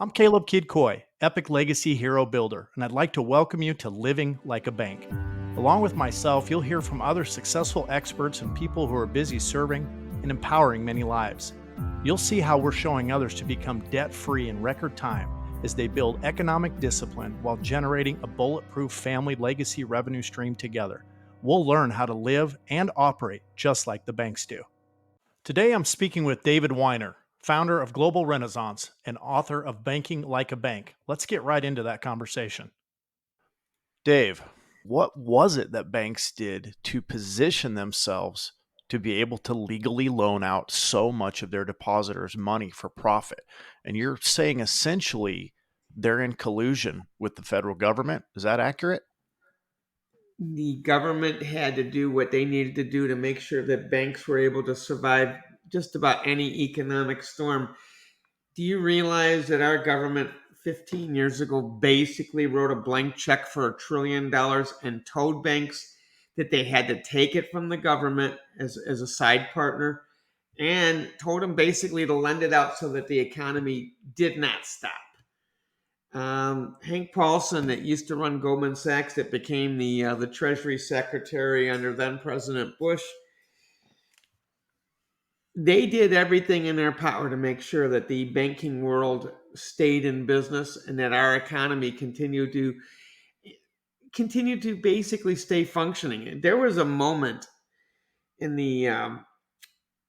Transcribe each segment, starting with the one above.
I'm Caleb Kidd Coy, Epic Legacy Hero Builder, and I'd like to welcome you to Living Like a Bank. Along with myself, you'll hear from other successful experts and people who are busy serving and empowering many lives. You'll see how we're showing others to become debt-free in record time as they build economic discipline while generating a bulletproof family legacy revenue stream together. We'll learn how to live and operate just like the banks do. Today, I'm speaking with David Weiner, founder of Global Renaissance and author of Banking Like a Bank. Let's get right into that conversation. Dave, what was it that banks did to position themselves to be able to legally loan out so much of their depositors' money for profit? And you're saying essentially they're in collusion with the federal government. Is that accurate? The government had to do what they needed to do to make sure that banks were able to survive just about any economic storm. Do you realize that our government 15 years ago basically wrote a blank check for $1 trillion and told banks that they had to take it from the government as a side partner, and told them basically to lend it out so that the economy did not stop? Hank Paulson, that used to run Goldman Sachs, that became the Treasury Secretary under then President Bush, they did everything in their power to make sure that the banking world stayed in business and that our economy continued to basically stay functioning. And there was a moment in the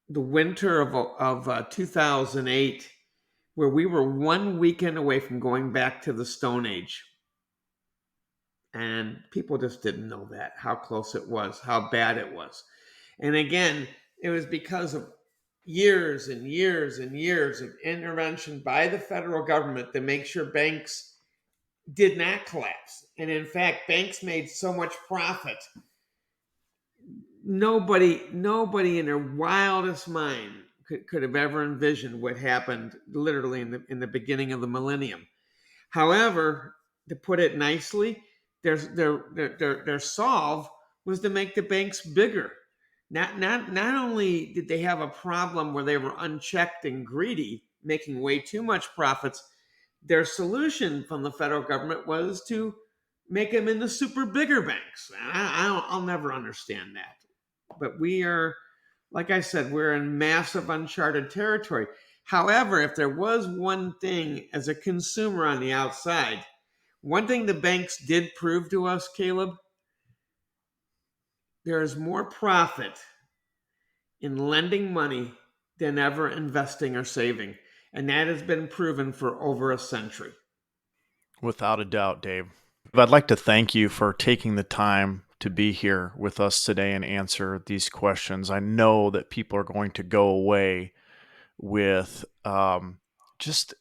winter of 2008 where we were one weekend away from going back to the Stone Age. And people just didn't know that, how close it was, how bad it was. And again, it was because of years and years and years of intervention by the federal government to make sure banks did not collapse. And in fact, banks made so much profit. Nobody in their wildest mind could have ever envisioned what happened literally in the beginning of the millennium. However, to put it nicely, their solve was to make the banks bigger. Not only did they have a problem where they were unchecked and greedy, making way too much profits, their solution from the federal government was to make them into super bigger banks. I'll never understand that. But we are, like I said, we're in massive uncharted territory. However, if there was one thing as a consumer on the outside, one thing the banks did prove to us, Caleb, there is more profit in lending money than ever investing or saving. And that has been proven for over a century. Without a doubt, Dave. I'd like to thank you for taking the time to be here with us today and answer these questions. I know that people are going to go away with just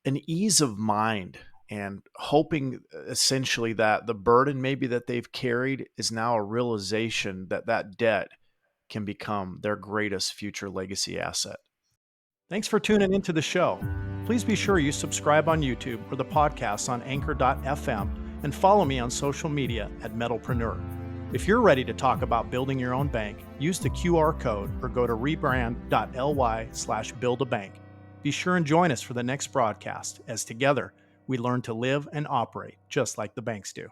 an ease of mind and hoping essentially that the burden maybe that they've carried is now a realization that that debt can become their greatest future legacy asset. Thanks for tuning into the show. Please be sure you subscribe on YouTube or the podcast on anchor.fm and follow me on social media at Metalpreneur. If you're ready to talk about building your own bank, use the QR code or go to rebrand.ly/buildabank. Be sure and join us for the next broadcast as together we learn to live and operate just like the banks do.